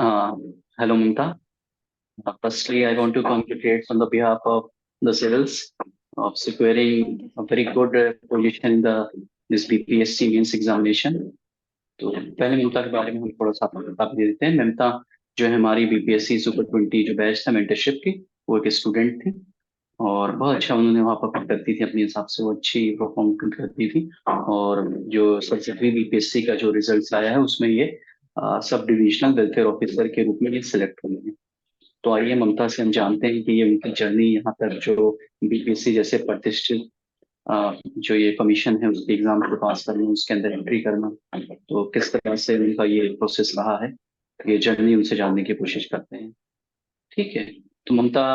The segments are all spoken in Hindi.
Uh, Hello, Mamta. Firstly, I want to congratulate on the behalf of the civils of thank securing you a sir. very good position in the this BPSC means examination. तो पहले ममता के बारे में हम थोड़ा सा आपको बता भी देते हैं। ममता जो है हमारी बीपीएससी सुपर 20 जो बैच था मेंटरशिप की, वो एक स्टूडेंट थी और बहुत अच्छा उन्होंने वहाँ पर करती थी अपने हिसाब से, वो अच्छी परफॉर्म करती थी। और जो सब्सिडरी बीपीएससी का जो रिजल्ट आया है उसमें ये सब डिविजनल वेलफेयर ऑफिसर के रूप में ये सिलेक्ट हुई है। तो आइए ममता से हम जानते हैं कि ये उनकी जर्नी यहाँ तक जो बीपीएससी जैसे प्रतिष्ठित जो ये कमीशन है उसके एग्जाम को पास करना, उसके अंदर एंट्री करना, तो किस तरह से उनका ये प्रोसेस रहा है, ये जर्नी उनसे जानने की कोशिश करते हैं। ठीक है। तो ममता,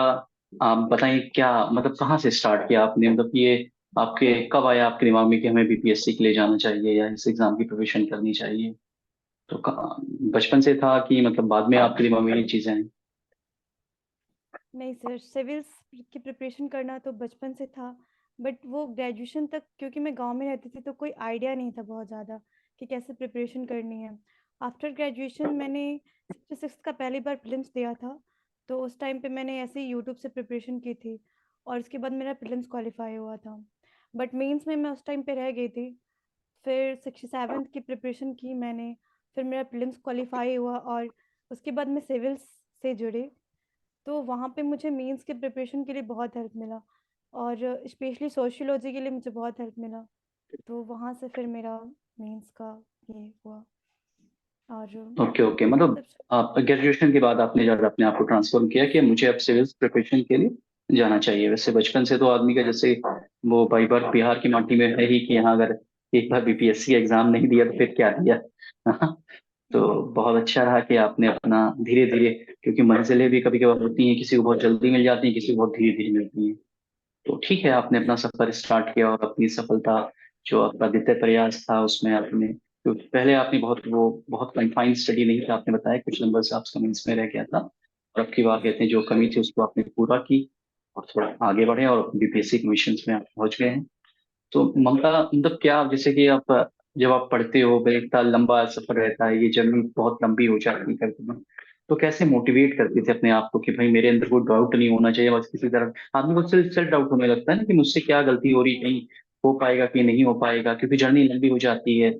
आप बताइए क्या मतलब कहाँ से स्टार्ट किया आपने, मतलब ये आपके कब आया आपके दिमाग में कि हमें बीपीएससी के लिए जाना चाहिए या इस एग्जाम की प्रिपरेशन करनी चाहिए? तो बचपन से था कि मतलब बाद में आपके दिमाग में ये चीजें आई? नहीं सर, सिविल्स की प्रिपरेशन करना तो बचपन से था, बट वो ग्रेजुएशन तक क्योंकि मैं गांव में रहती थी तो कोई आइडिया नहीं था बहुत ज़्यादा कि कैसे प्रिपरेशन करनी है। आफ्टर ग्रेजुएशन मैंने 66 का पहली बार प्रीलिम्स दिया था, तो उस टाइम पे मैंने ऐसे ही यूट्यूब से प्रिपरेशन की थी और उसके बाद मेरा प्रीलिम्स क्वालिफाई हुआ था। बट मेंस में मैं उस टाइम पे रह गई थी। फिर 67 की प्रिपरेशन की मैंने, फिर मेरा प्रीलिम्स क्वालिफाई हुआ और उसके बाद मैं सिविल्स से जुड़ी। तो वहाँ पे मुझे मेंस के प्रिपरेशन के लिए बहुत हेल्प मिला और स्पेशली सोशियोलॉजी के लिए मुझे बहुत हेल्प मिला। तो वहाँ से फिर मेरा मेंस का ये हुआ और ओके ओके, मतलब तब से- आप ग्रेजुएशन के बाद आपने जब अपने आप को ट्रांसफॉर्म किया कि मुझे अब सिविल्स प्रिपरेशन के लिए जाना चाहिए। वैसे बचपन से तो आदमी का जैसे वो बाई बर्थ बिहार की माटी में है ही कि यहाँ अगर एक बार बीपीएससी एग्जाम नहीं दिया तो फिर क्या दिया। तो बहुत अच्छा रहा कि आपने अपना धीरे धीरे, क्योंकि मंजिलें भी कभी कभार होती हैं, किसी को बहुत जल्दी मिल जाती हैं, किसी को बहुत धीरे धीरे मिलती हैं। तो ठीक है, आपने अपना सफर स्टार्ट किया और अपनी सफलता जो आपका द्वितीय प्रयास था उसमें आपने, तो पहले आपने बहुत कन्फाइंड स्टडी नहीं था, आपने बताया कुछ नंबर से आप कमेंट्स में रह गया था, और अब की बार कहते हैं जो कमी थी उसको आपने पूरा की और थोड़ा आगे बढ़े और बीपीएससी कमीशन में आप पहुंच गए हैं। तो ममता, मतलब क्या जैसे कि आप जब आप पढ़ते हो भाई, इतना लंबा सफर रहता है, ये जर्नी बहुत लंबी हो जाती है कभी कभी, तो कैसे मोटिवेट करते थे अपने आप को कि भाई मेरे अंदर कोई डाउट नहीं होना चाहिए, बस किसी तरह आदमी को सेल्फ सेल्फ डाउट होने लगता है ना कि मुझसे क्या गलती हो रही, कहीं हो पाएगा कि नहीं हो पाएगा, क्योंकि जर्नी लंबी हो जाती है।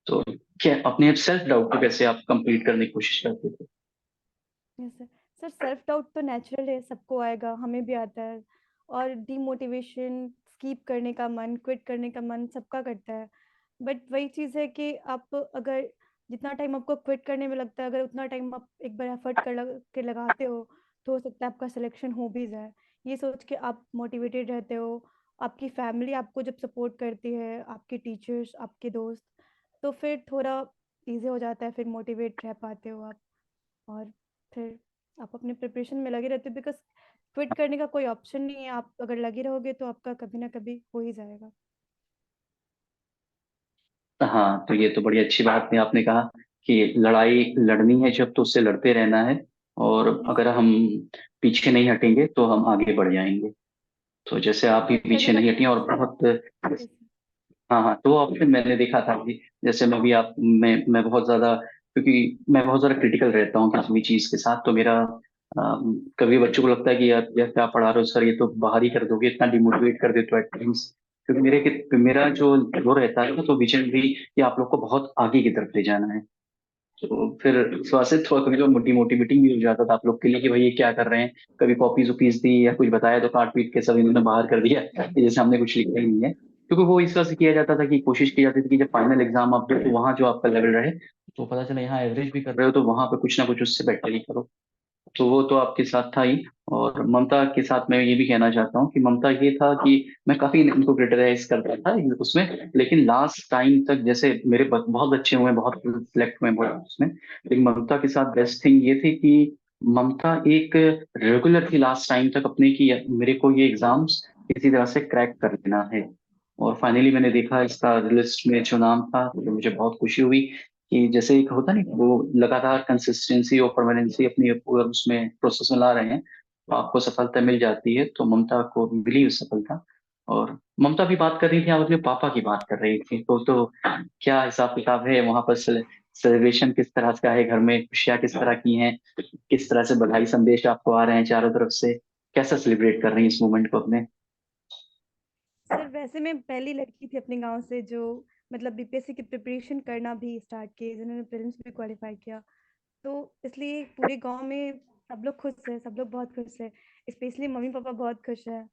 तो क्या अपने सेल्फ डाउट को कैसे आप कंप्लीट करने की कोशिश करते थे? Yes sir. Sir self doubt तो नेचुरल है, सबको आएगा, हमें भी आता है। और डीमोटिवेशन, स्कीप करने का मन, क्विट करने का मन सबका करता है। बट वही चीज़ है कि आप अगर जितना टाइम आपको क्विट करने में लगता है, अगर उतना टाइम आप एक बार एफर्ट के लगाते हो सकता है आपका सिलेक्शन हो भी जाए। ये सोच के आप मोटिवेटेड रहते हो। आपकी फैमिली आपको जब सपोर्ट करती है, आपके टीचर्स, आपके दोस्त, तो फिर थोड़ा इजी हो जाता है, फिर मोटिवेट रह पाते हो आप। और फिर आप अपने प्रिपरेशन में लगे रहते हो, बिकॉज क्विट करने का कोई ऑप्शन नहीं है। आप अगर लगे रहोगे तो आपका कभी ना कभी हो ही जाएगा। हाँ, तो ये तो बड़ी अच्छी बात है, आपने कहा कि लड़ाई लड़नी है जब तो उससे लड़ते रहना है, और यस अगर हम पीछे नहीं हटेंगे तो हम आगे बढ़ जाएंगे। तो जैसे यस, आप भी और पीछे कभी नहीं कभी हटी और बहुत। यस हाँ हाँ, तो ऑप्शन मैंने देखा था कि जैसे मैं भी आप मैं बहुत ज्यादा, क्योंकि मैं बहुत ज्यादा क्रिटिकल रहता हूँ किसी भी चीज के साथ, तो मेरा कभी बच्चों को लगता है कि यार क्या पढ़ा रहे हो सर, ये तो बाहर ही कर दोगे, इतना डिमोटिवेट कर देते हो एट टाइम्स। क्योंकि मेरा जो वो रहता है ना, तो विजन भी कि आप लोग को बहुत आगे की तरफ ले जाना है। तो फिर थोड़ा से थोड़ा कभी तो मोटी मोटिवेटिंग भी हो जाता था आप लोग के लिए कि भाई ये क्या कर रहे हैं, कभी कॉपीज वॉपीज दी या कुछ बताया तो काट पीट के सब इन्होंने बाहर कर दिया कि जैसे हमने कुछ लिखा ही नहीं है। क्योंकि वो इस तरह से किया जाता था कि कोशिश की जाती थी कि जब फाइनल एग्जाम आप दो तो वहां जो आपका लेवल रहे, तो पता चला यहाँ एवरेज भी कर रहे हो तो वहां पे कुछ ना कुछ उससे बेटर ही करो। तो वो तो आपके साथ था ही। और ममता के साथ मैं ये भी कहना चाहता हूँ कि ममता ये था कि मैं काफी इनको क्रिटिसाइज करता था उसमें, लेकिन लास्ट टाइम तक जैसे मेरे बहुत अच्छे हुए, बहुत सिलेक्ट हुए बहुत उसमें, लेकिन ममता के साथ बेस्ट थिंग ये थी कि ममता एक रेगुलर थी लास्ट टाइम तक अपने की मेरे को ये एग्जाम्स किसी तरह से क्रैक कर लेना है। और फाइनली मैंने देखा इसका लिस्ट में जो नाम था तो मुझे बहुत खुशी हुई कि जैसे एक होता नहीं वो लगातार कंसिस्टेंसी और परमानेंसी अपनी पूरा उसमें प्रोसेस में ला रहे हैं तो आपको सफलता मिल जाती है, तो ममता को मिली उस सफलता। और ममता भी बात कर रही थी, आप अपने पापा की बात कर रही थी, तो क्या हिसाब किताब है वहां पर सेलिब्रेशन किस तरह का है, घर में खुशियाँ किस तरह की हैं, किस तरह से बधाई संदेश आपको आ रहे हैं चारों तरफ से, कैसा सेलिब्रेट कर रही हैं इस मोमेंट को अपने? सर वैसे मैं पहली लड़की थी अपने गांव से जो मतलब बीपीएससी की प्रिपरेशन करना भी स्टार्ट की, जिन्होंने प्रीलिम्स भी क्वालिफाई किया। तो इसलिए पूरे गांव में सब लोग खुश है, सब लोग बहुत खुश है। स्पेशली मम्मी पापा बहुत खुश है।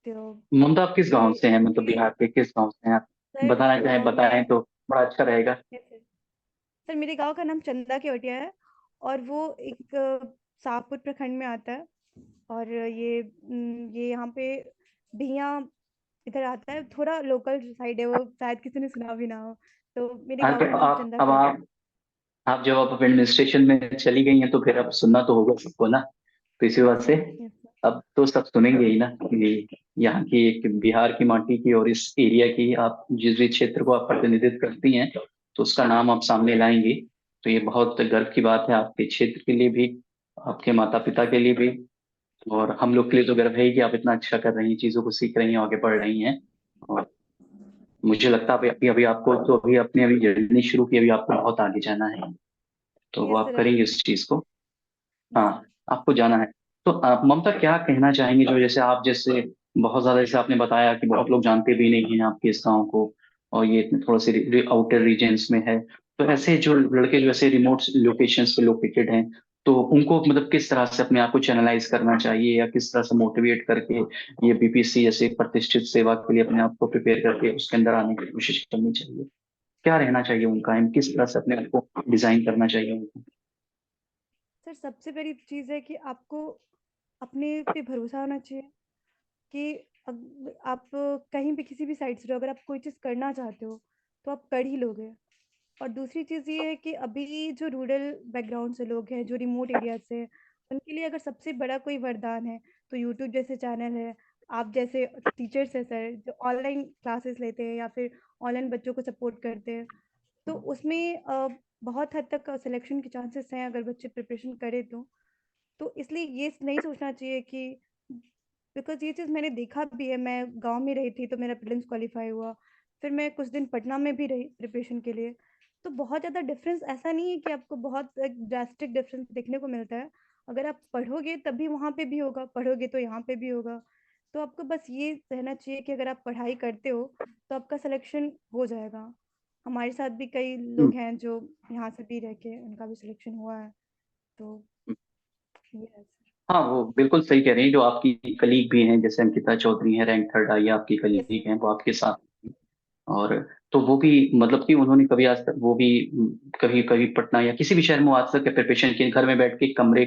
तो ममता, आप किस गांव ये से हैं, मतलब ये बिहार के किस गांव से हैं आप? सर बताना चाहें बताएं मैं तो बड़ा अच्छा रहेगा। सर मेरे गांव का नाम चंदा केवटिया है और वो एक शाहपुर प्रखंड में आता है। और ये यहाँ पे भिया इधर आता है, थोड़ा लोकल साइड है वो, शायद किसी ने सुना भी ना हो। तो मेरे हाँ, गांव तो का नाम चंदा अब केवटिया आप जब आप एडमिनिस्ट्रेशन में चली गई हैं तो फिर अब सुनना तो होगा सबको ना, तो इसी है। यस बात से सर, यस सर। अब तो सब सुनेंगे ही ना कि यहाँ की, एक बिहार की माटी की और इस एरिया की, आप जिस भी क्षेत्र को आप प्रतिनिधित्व करती हैं तो उसका नाम आप सामने लाएंगी। तो ये बहुत गर्व की बात है आपके क्षेत्र के लिए भी, आपके माता पिता के लिए भी, और हम लोग के लिए तो गर्व है ही कि आप इतना अच्छा कर रही हैं, चीजों को सीख रही हैं, आगे बढ़ रही हैं। और मुझे लगता है अभी अभी अभी आपको तो अभी अपनी अभी जर्नी शुरू की, अभी आपको बहुत आगे जाना है, तो वो यस आप सर, करेंगे अभी। इस चीज को। यस हाँ, सर। आपको जाना है। तो ममता, क्या कहना चाहेंगे जो जैसे आप जैसे बहुत ज्यादा, जैसे आपने बताया कि बहुत लोग जानते भी नहीं हैं आपके इस गाँव को, और ये थोड़ा से आउटर रीजन्स में है, तो ऐसे जो लड़के जो ऐसे रिमोट लोकेशंस पे लोकेटेड हैं, तो उनको मतलब किस तरह से अपने आप को चैनलाइज करना चाहिए, या किस तरह से मोटिवेट करके ये बीपीएससी जैसे प्रतिष्ठित सेवा के लिए अपने आप को प्रिपेयर करके उसके अंदर आने की कोशिश करनी चाहिए? क्या रहना चाहिए उनका एम, किस तरह से अपने आप को डिजाइन करना चाहिए उनको? सर सबसे बड़ी चीज़ है कि आपको अपने पे भरोसा होना चाहिए कि आप कहीं भी किसी भी साइड से रहो, अगर आप कोई चीज़ करना चाहते हो तो आप कर ही लोगे। और दूसरी चीज़ ये है कि अभी जो रूरल बैकग्राउंड से लोग हैं, जो रिमोट एरिया से हैं, उनके लिए अगर सबसे बड़ा कोई वरदान है तो यूट्यूब जैसे चैनल है। आप जैसे टीचर्स हैं सर, जो ऑनलाइन क्लासेस लेते हैं या फिर ऑनलाइन बच्चों को सपोर्ट करते हैं, तो उसमें बहुत हद तक सिलेक्शन के चांसेस हैं अगर बच्चे प्रिपरेशन करें तो इसलिए ये नहीं सोचना चाहिए कि बिकॉज ये चीज़ मैंने देखा भी है। मैं गांव में रही थी तो मेरा प्रीलिम्स क्वालिफाई हुआ, फिर मैं कुछ दिन पटना में भी रही प्रिपरेशन के लिए। तो बहुत ज़्यादा डिफरेंस ऐसा नहीं है कि आपको बहुत एक ड्रास्टिक डिफरेंस देखने को मिलता है। अगर आप पढ़ोगे तभी वहाँ पे भी होगा, पढ़ोगे तो यहाँ पे भी होगा। तो आपको बस ये रहना चाहिए कि अगर आप पढ़ाई करते हो तो आपका सिलेक्शन हो जाएगा। हमारे साथ भी कई हम्म। लोग हैं जो यहाँ से भी रह के उनका भी सिलेक्शन हुआ है। तो ये है सर। हाँ, वो बिल्कुल सही कह रही हैं, जो आपकी कलीग भी हैं जैसे अंकिता चौधरी हैं, रैंक थर्ड आई है, आपकी यस कलीग सर। हैं, वो आपके साथ हैं। और तो वो भी मतलब कि उन्होंने कभी आज तक वो भी कभी कभी पटना या किसी भी शहर में आज तक प्रिपरेशन की, घर में बैठ के कमरे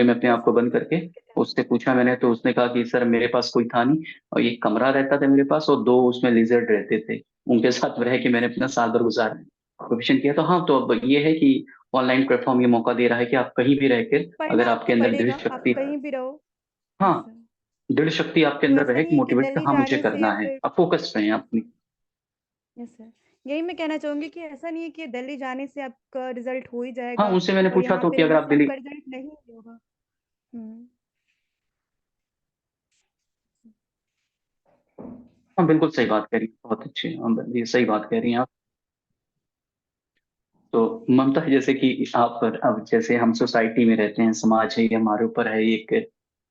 में अपने यस आप को सर। बंद करके, उससे पूछा मैंने तो उसने कहा कि सर मेरे पास कोई था नहीं, और एक कमरा रहता था मेरे पास और दो उसमें लिजर्ड रहते थे, उनके साथ रह के मैंने अपना साल भर गुजारा, प्रिपरेशन किया। तो हाँ, तो अब ये है कि ऑनलाइन प्लेटफॉर्म ये मौका दे रहा है कि आप कहीं भी रह कर, अगर पढ़ना आपके आपको अंदर दृढ़ पड़ेगा, आप शक्ति, कहीं भी रहो। हाँ, यस सर। दृढ़ शक्ति आपके तो अंदर ऐसा रहे नहीं कि है कि मोटिवेट, दिल्ली हाँ मुझे जाने से करना या है, फिर आप फोकस रहें अपनी। यस सर, यही मैं कहना चाहूंगी कि ऐसा नहीं है कि दिल्ली जाने से आपका रिजल्ट हो ही हाँ, जाएगा उनसे मैंने और पूछा यहाँ तो पे कि अगर रहने आप से दिल्ली, आपका रिजल्ट नहीं होगा। हम्म। हाँ बिल्कुल सही बात कह रही हैं, बहुत अच्छी, हाँ, ये सही बात कह रही हैं आप। तो ममता, जैसे कि आप अब जैसे हम सोसाइटी में रहते हैं, समाज है ये हमारे ऊपर है एक,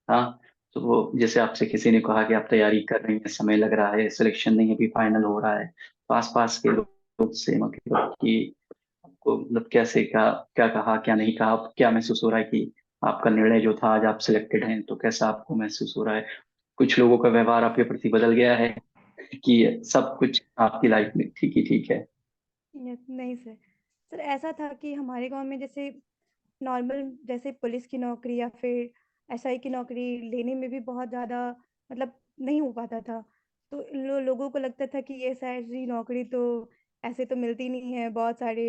हाँ, तो वो जैसे आपसे किसी ने कहा कि आप तैयारी कर रही हैं, समय लग रहा है, सिलेक्शन नहीं अभी फाइनल हो रहा है, तो आस पास के लोग से मतलब कि आपको मतलब कैसे, क्या क्या कहा, क्या नहीं कहा, आप क्या महसूस हो रहा है कि आपका निर्णय जो था, आज आप सिलेक्टेड हैं, तो कैसा आपको महसूस हो रहा है? कुछ लोगों का व्यवहार आपके प्रति बदल गया है कि सब कुछ आपकी लाइफ में ठीक ही ठीक है? नहीं सर, सर ऐसा था कि हमारे गांव में जैसे नॉर्मल जैसे पुलिस की नौकरी या फिर एसआई की नौकरी लेने में भी बहुत ज़्यादा मतलब नहीं हो पाता था। तो लोगों को लगता था कि ये सारी नौकरी तो ऐसे तो मिलती नहीं है, बहुत सारे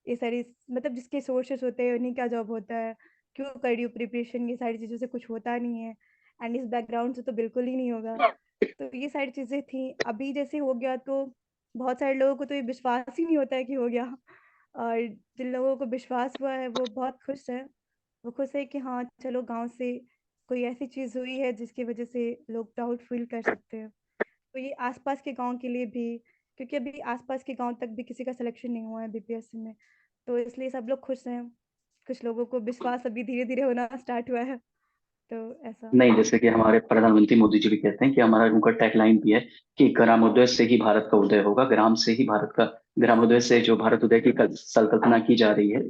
ये सारी मतलब जिसके सोर्सेस होते हैं उन्हीं का जॉब होता है, क्यों कर रही हो प्रिपरेशन, ये सारी चीज़ों से कुछ होता नहीं है, एंड इस बैकग्राउंड से तो बिल्कुल ही नहीं होगा। तो ये सारी चीज़ें थी। अभी जैसे हो गया तो बहुत सारे लोगों को तो ये विश्वास ही नहीं होता है कि हो गया। और जिन लोगों को विश्वास हुआ है वो बहुत खुश है। वो खुश है कि हाँ चलो गांव से कोई ऐसी चीज़ हुई है जिसकी वजह से लोग प्राउड फील कर सकते हैं। तो ये आसपास के गांव के लिए भी क्योंकि अभी आस-पास के गाँव तक भी किसी का सिलेक्शन नहीं हुआ है बीपीएससी में। तो इसलिए सब लोग खुश हैं। कुछ लोगों को विश्वास अभी धीरे-धीरे होना स्टार्ट हुआ है। तो ऐसा। नहीं, जैसे कि हमारे प्रधानमंत्री मोदी जी भी कहते हैं कि हमारा उनका टैगलाइन भी है कि ग्रामोदय से ही भारत का उदय होगा, ग्राम से ही भारत का, ग्रामोदय से जो भारत उदय की संकल्पना की जा रही है।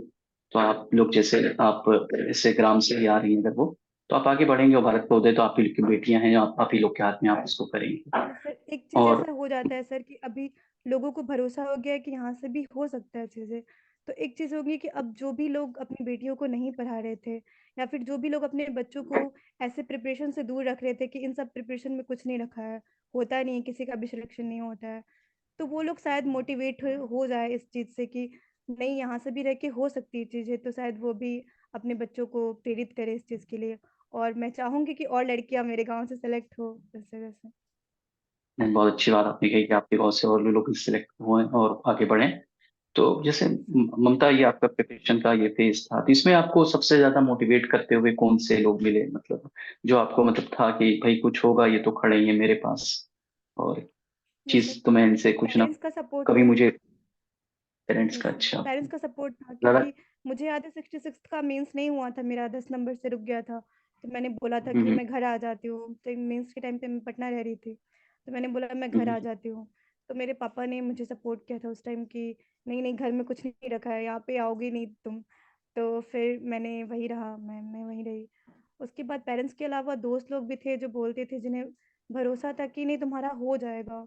तो आप लोग जैसे आप इससे ग्राम से ही आ रही हैं अगर वो, तो आप आगे बढ़ेंगे और भारत का उदय तो आप ही की बेटियां हैं, आप ही लोग के हाथ में, आप इसको करेंगे। ये सर एक चीज़ और ऐसा हो जाता है सर कि अभी लोगों को भरोसा हो गया है कि यहाँ से भी हो सकता है चीज़ें। तो एक चीज़ होगी कि अब जो भी लोग अपनी बेटियों को नहीं पढ़ा रहे थे या फिर जो भी लोग अपने बच्चों को ऐसे प्रिपरेशन से दूर रख रहे थे कि इन सब प्रिपरेशन में कुछ नहीं रखा है, होता नहीं है, किसी का भी सिलेक्शन नहीं होता है। तो वो लोग शायद मोटिवेट हो जाए इस चीज़ से कि नहीं यहाँ से भी रह के हो सकती है चीज़ें, तो शायद वो भी अपने बच्चों को प्रेरित करे इस चीज़ के लिए। और मैं चाहूँगी कि और लड़कियाँ मेरे गाँव से सेलेक्ट हो इस जगह से। बहुत अच्छी बात आपने कही कि आपके बहुत से और भी लोग सिलेक्ट हुए और आगे बढ़े। तो जैसे ममता, ये आपका प्रिपरेशन का ये फेज था, तो इसमें आपको सबसे ज्यादा मोटिवेट करते हुए कौन से लोग मिले, मतलब जो आपको मतलब था कि भाई कुछ होगा, ये तो खड़े ही है मेरे पास, और यस सर। चीज तो मैं इनसे कुछ ना, पेरेंट्स का सपोर्ट कभी था। मुझे पेरेंट्स यस का, सर, अच्छा पेरेंट्स का सपोर्ट था लगा। क्योंकि मुझे याद है 66 का मेंस नहीं हुआ था मेरा, 10 नंबर से रुक गया था। तो मैंने बोला था कि हम्म मैं घर आ जाती हूँ, तो मेंस के टाइम पे मैं पटना रह रही थी। तो मैंने बोला मैं घर हम्म आ जाती हूँ। तो मेरे पापा ने मुझे सपोर्ट किया था उस टाइम कि नहीं नहीं, घर में कुछ नहीं रखा है, यहाँ पे आओगी नहीं तुम। तो फिर मैंने वही रहा, मैं वहीं रही। उसके बाद पेरेंट्स के अलावा दोस्त लोग भी थे जो बोलते थे, जिन्हें भरोसा था कि नहीं तुम्हारा हो जाएगा।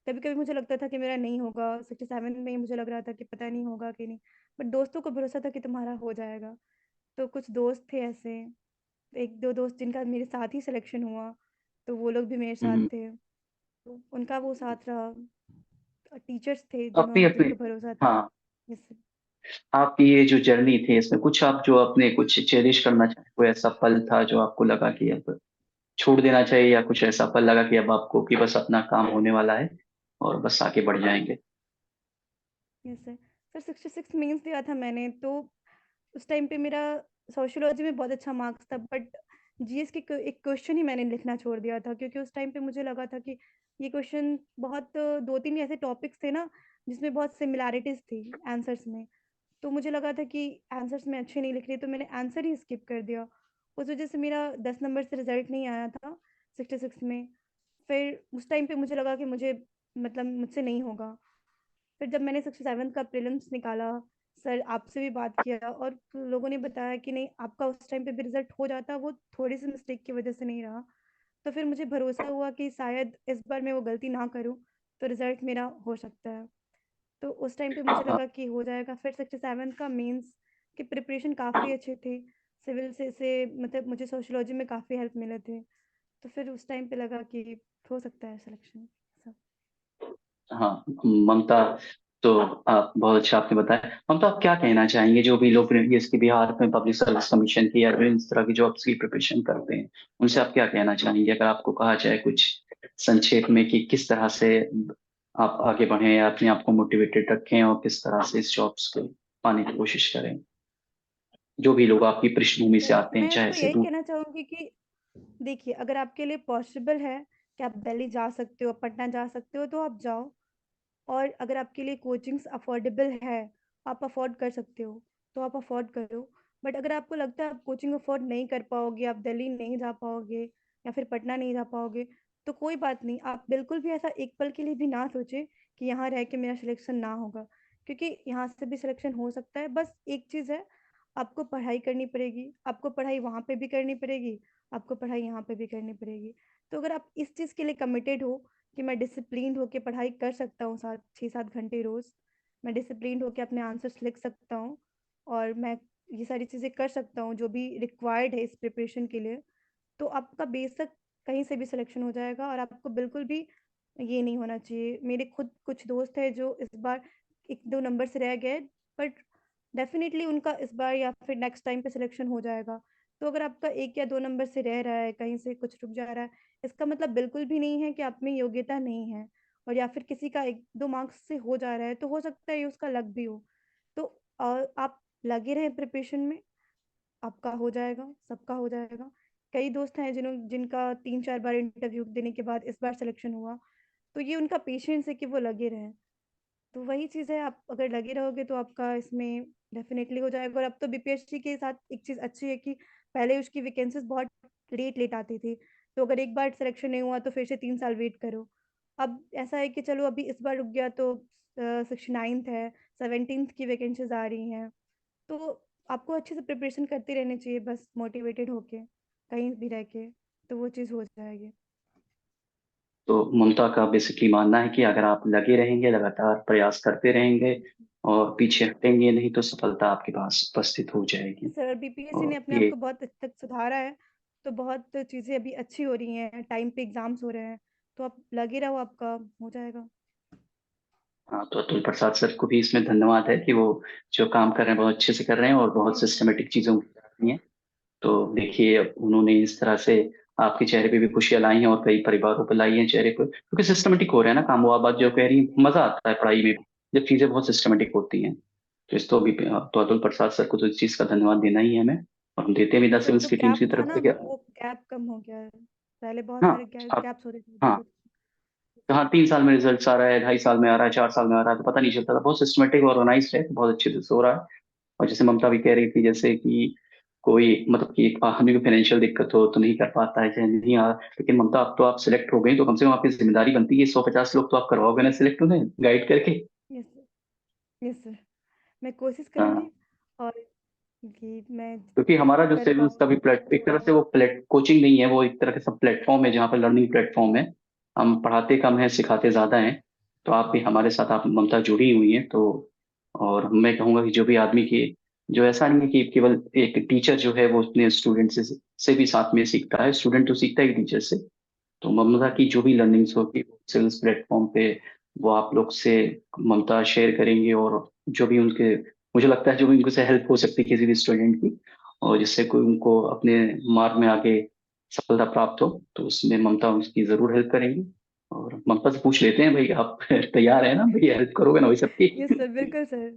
कभी-कभी मुझे लगता था कि मेरा नहीं होगा, 67 में ही मुझे लग रहा था कि पता नहीं होगा कि नहीं। बट दोस्तों को भरोसा था कि तुम्हारा हो जाएगा। तो कुछ दोस्त थे ऐसे, 1-2 दोस्त जिनका मेरे साथ ही सिलेक्शन हुआ, तो वो लोग भी मेरे साथ हम्म। थे। तो उनका वो साथ रहा। टीचर्स थे अपनी अपनी, जिनको भरोसा था। हाँ, यस सर। आपकी ये जो जर्नी थी इसमें कुछ आप जो अपने कुछ चेरिश करना चाहें, कोई ऐसा पल था जो आपको लगा कि अब छोड़ देना चाहिए, या कुछ ऐसा पल लगा कि अब आपको कि बस अपना काम होने वाला है और बस आगे बढ़ जाएंगे? Yes sir. सर 66 मेंस दिया था मैंने, तो उस टाइम पे मेरा सोशियोलॉजी में बहुत अच्छा मार्क्स था, बट जीएस के एक क्वेश्चन ही मैंने लिखना छोड़ दिया था क्योंकि उस टाइम पे मुझे लगा था कि ये क्वेश्चन बहुत 2-3 ऐसे टॉपिक्स थे ना जिसमें बहुत सिमिलैरिटीज़ थी आंसर्स में। तो मुझे लगा था कि आंसर्स मैं अच्छे नहीं लिख रही, तो मैंने आंसर ही स्किप कर दिया। उस वज़ह से मेरा 10 नंबर से रिज़ल्ट नहीं आया था 66 में। फिर उस टाइम पे मुझे लगा कि मुझे मतलब मुझसे नहीं होगा। फिर जब मैंने 67 का प्रीलिम्स निकाला, सर आपसे भी बात किया और लोगों ने बताया कि नहीं आपका उस टाइम पे भी रिज़ल्ट हो जाता, वो थोड़ी-सी मिस्टेक की वज़ह से नहीं रहा। तो फिर मुझे भरोसा हुआ कि शायद इस बार मैं वो गलती ना करूँ, तो रिज़ल्ट मेरा हो सकता है। तो उस टाइम पे मुझे हाँ, लगा कि हो जाएगा। फिर 67 का मेंस की प्रिपरेशन काफ़ी अच्छे थे। सिविल से मतलब मुझे सोशियोलॉजी में काफ़ी हेल्प मिले थे। तो फिर उस टाइम पे लगा कि हो सकता है सिलेक्शन। सब। हाँ ममता, तो आप बहुत अच्छा आपने बताया। ममता, आप क्या कहना चाहेंगे जो भी लोग इसके बिहार में पब्लिक सर्विस कमीशन की या इस तरह की जॉब्स की प्रिपरेशन करते हैं, उनसे आप क्या कहना चाहेंगे अगर आपको कहा जाए कुछ संक्षेप में कि किस तरह से आप आगे बढ़ें या अपने आप को मोटिवेटेड रखें और किस तरह से इस जॉब्स को पाने की कोशिश करें, जो भी लोग आपकी पृष्ठभूमि से सर आते हैं मैं चाहे तो से यही दूर। कहना चाहूँगी कि देखिए, अगर आपके लिए पॉसिबल है कि आप दिल्ली जा सकते हो, पटना जा सकते हो, तो आप जाओ। और अगर आपके लिए कोचिंग्स अफोर्डेबल है, आप अफ़ोर्ड कर सकते हो, तो आप अफ़ोर्ड करो। बट अगर आपको लगता है आप कोचिंग अफ़ोर्ड नहीं कर पाओगे, आप दिल्ली नहीं जा पाओगे या फिर पटना नहीं जा पाओगे, तो कोई बात नहीं। आप बिल्कुल भी ऐसा एक पल के लिए भी ना सोचें कि यहाँ रह के मेरा सिलेक्शन ना होगा, क्योंकि यहाँ से भी सिलेक्शन हो सकता है। बस एक चीज़ है, आपको पढ़ाई करनी पड़ेगी, आपको पढ़ाई वहाँ पे भी करनी पड़ेगी, आपको पढ़ाई यहाँ पे भी करनी पड़ेगी। तो अगर आप इस चीज़ के लिए कमिटेड हो कि मैं डिसिप्लिन्ड होके पढ़ाई कर सकता हूँ 7 6-7 घंटे रोज़। मैं डिसिप्लिन्ड होके अपने आंसर्स लिख सकता हूँ और मैं ये सारी चीज़ें कर सकता हूँ जो भी रिक्वायर्ड है इस प्रिपरेशन के लिए। तो आपका बेशक कहीं से भी सिलेक्शन हो जाएगा और आपको बिल्कुल भी ये नहीं होना चाहिए। मेरे खुद कुछ दोस्त हैं जो इस बार 1-2 नंबर से रह गए, बट डेफ़िनिटली उनका इस बार या फिर नेक्स्ट टाइम पे सिलेक्शन हो जाएगा। तो अगर आपका 1 या 2 नंबर से रह रहा है, कहीं से कुछ रुक जा रहा है, इसका मतलब बिल्कुल भी नहीं है कि आप में योग्यता नहीं है। और या फिर किसी का 1-2 मार्क्स से हो जा रहा है, तो हो सकता है ये उसका लक भी हो। तो आप लगे रहें प्रिपरेशन में, आपका हो जाएगा, सबका हो जाएगा। कई दोस्त हैं जिनका 3-4 बार इंटरव्यू देने के बाद इस बार सिलेक्शन हुआ, तो ये उनका पेशेंस है कि वो लगे रहें। तो वही चीज़ है, आप अगर लगे रहोगे तो आपका इसमें डेफ़िनेटली हो जाएगा। और अब तो बीपीएससी के साथ एक चीज़ अच्छी है कि पहले उसकी वैकेंसीज़ बहुत लेट-लेट आती थी। तो अगर एक बार सिलेक्शन नहीं हुआ तो फिर से 3 साल वेट करो। अब ऐसा है कि चलो अभी इस बार रुक गया तो 69th है, 17th की वैकेंसीज़ आ रही हैं। तो आपको अच्छे से प्रिपरेशन करते रहनी चाहिए, बस मोटिवेटेड होके, कहीं भी रह के, तो वो चीज़ हो जाएगी। तो ममता का बेसिकली मानना है कि अगर आप लगे रहेंगे, लगातार प्रयास करते रहेंगे और पीछे हटेंगे नहीं, तो सफलता आपके पास उपस्थित हो जाएगी। सर, बीपीएससी ने और अपने आप ये को बहुत हद तक सुधारा है, तो बहुत चीज़ें अभी अच्छी हो रही हैं, टाइम पे एग्ज़ाम्स हो रहे हैं, तो आप लगे रहो, आपका हो जाएगा। हाँ, तो अतुल प्रसाद सर को भी इसमें धन्यवाद है कि वो जो काम कर रहे हैं बहुत अच्छे से कर रहे हैं और बहुत यस सर। सिस्टमेटिक चीजों की जा रही हैं। तो देखिए, अब उन्होंने इस तरह से आपके चेहरे पे भी खुशियां लाई हैं और कई परिवारों पर लाई हैं चेहरे पर, क्योंकि सिस्टमेटिक हो रहा है ना काम। वो आप बात जो कह रही हैं, मजा आता है पढ़ाई में जब चीजें बहुत सिस्टमेटिक होती हैं। तो इस तो अभी तो अतुल प्रसाद सर को तो इस चीज का धन्यवाद देना ही है हमें, और हम देते हैं विदा सर, सिविल्स जो की टीम गैप की था तरफ ना, से क्या। वो गैप कम हो गया है। पहले बहुत हाँ सारे आप गैप्स हो रहे थे हाँ बीच-बीच में। हाँ, 3 साल में रिजल्ट आ रहा है, 2.5 साल में आ रहा है, 4 साल में आ रहा है, तो पता नहीं चलता था। बहुत सिस्टमेटिक और ऑर्गेनाइज्ड है, तो बहुत अच्छे से हो रहा है। और जैसे ममता भी कह रही थी, जैसे कि कोई मतलब कि एक आदमी को फाइनेंशियल दिक्कत हो तो नहीं कर पाता है, चाहे नहीं आ, लेकिन ममता अब तो आप सिलेक्ट हो गई, तो कम से कम आपकी जिम्मेदारी बनती है 150 लोग तो आप करवाओगे ना सिलेक्ट, उन्हें गाइड करके। Yes sir, yes sir. मैं कोशिश करूँगी, हाँ, और कि मैं क्योंकि हमारा जो कर सिविल्स पाऊँ का भी एक तरह से वो कोचिंग नहीं है, वो एक तरह का सब प्लेटफॉर्म है जहाँ पर लर्निंग प्लेटफॉर्म है। हम पढ़ाते कम है, सिखाते ज्यादा हैं। तो आप भी हमारे साथ, आप ममता जुड़ी हुई हैं तो। और मैं कहूँगा कि जो भी आदमी की, जो ऐसा नहीं है कि केवल एक टीचर जो है वो अपने स्टूडेंट से भी साथ में सीखता है, स्टूडेंट तो सीखता है टीचर से। तो ममता की जो भी लर्निंग्स होगी सेल्स प्लेटफॉर्म पे, वो आप लोग से ममता शेयर करेंगे। और जो भी उनके, मुझे लगता है जो भी उनसे हेल्प हो सकती है किसी भी स्टूडेंट की, और जिससे कोई उनको अपने मार्ग में आगे सफलता प्राप्त हो, तो उसमें ममता उसकी जरूर हेल्प करेंगी। और ममता से पूछ लेते हैं, भाई आप तैयार है ना, भाई हेल्प करोगे ना भाई यस सबकी। सर, बिल्कुल सर।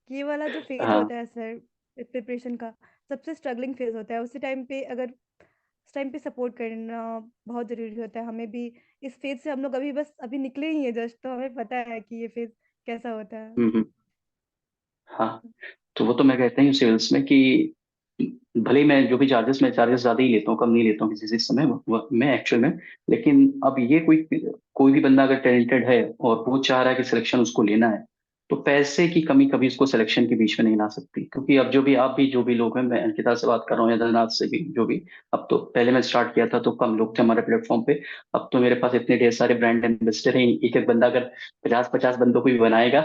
ये वाला जो फेज़ हाँ। होता है सर, प्रिपरेशन का, सबसे स्ट्रगलिंग फेज़ होता है। उसी टाइम पे अगर उस टाइम पे सपोर्ट करना बहुत ज़रूरी होता है। हमें भी इस फेज़ से हम लोग अभी बस अभी निकले ही हैं जस्ट, तो हमें पता है कि ये फेज़ कैसा होता है। हम्म। हाँ, तो वो तो मैं कहता हूँ सेल्स में कि भले ही मैं जो भी चार्जेस, मैं चार्जेस ज्यादा ही लेता हूँ, कम नहीं लेता हूँ किसी चीज समय मैं एक्चुअल में। लेकिन अब ये कोई भी बंदा अगर टैलेंटेड है और वो चाह रहा है कि सिलेक्शन उसको लेना है, तो पैसे की कमी कभी उसको सिलेक्शन के बीच में नहीं ला सकती। क्योंकि अब जो भी आप भी जो भी लोग हैं, मैं अंकिता से बात कर रहा हूँ या धनराज से भी, जो भी, अब तो पहले मैं स्टार्ट किया था तो कम लोग थे हमारे प्लेटफॉर्म पे। अब तो मेरे पास इतने ढेर सारे ब्रांड एम्बेसडर हैं, एक एक बंदा अगर 50-50 बंदों को भी बनाएगा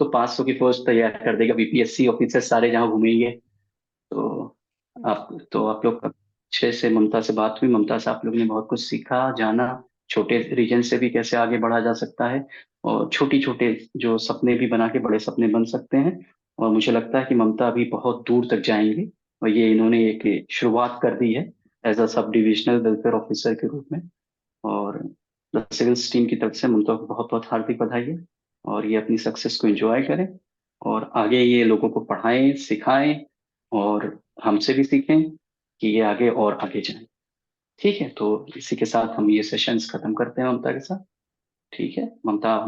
तो 500 की पोस्ट तैयार कर देगा। बीपीएससी ऑफिसर सारे जहाँ घूमेंगे। तो आप लोग अच्छे से ममता से बात हुई, ममता से आप लोग ने बहुत कुछ सीखा, जाना, छोटे रीजन से भी कैसे आगे बढ़ा जा सकता है, और छोटी छोटे जो सपने भी बना के बड़े सपने बन सकते हैं। और मुझे लगता है कि ममता अभी बहुत दूर तक जाएंगे, और ये इन्होंने एक शुरुआत कर दी है as a sub divisional welfare officer के रूप में। और सिविल्स टीम की तरफ से ममता को बहुत बहुत हार्दिक बधाई है। और ये अपनी सक्सेस को एंजॉय करें, और आगे ये लोगों को पढ़ाएं, सिखाएं, और हमसे भी सीखें कि ये आगे और आगे जाएं। ठीक है, तो इसी के साथ हम ये सेशंस खत्म करते हैं ममता के साथ। ठीक है ममता।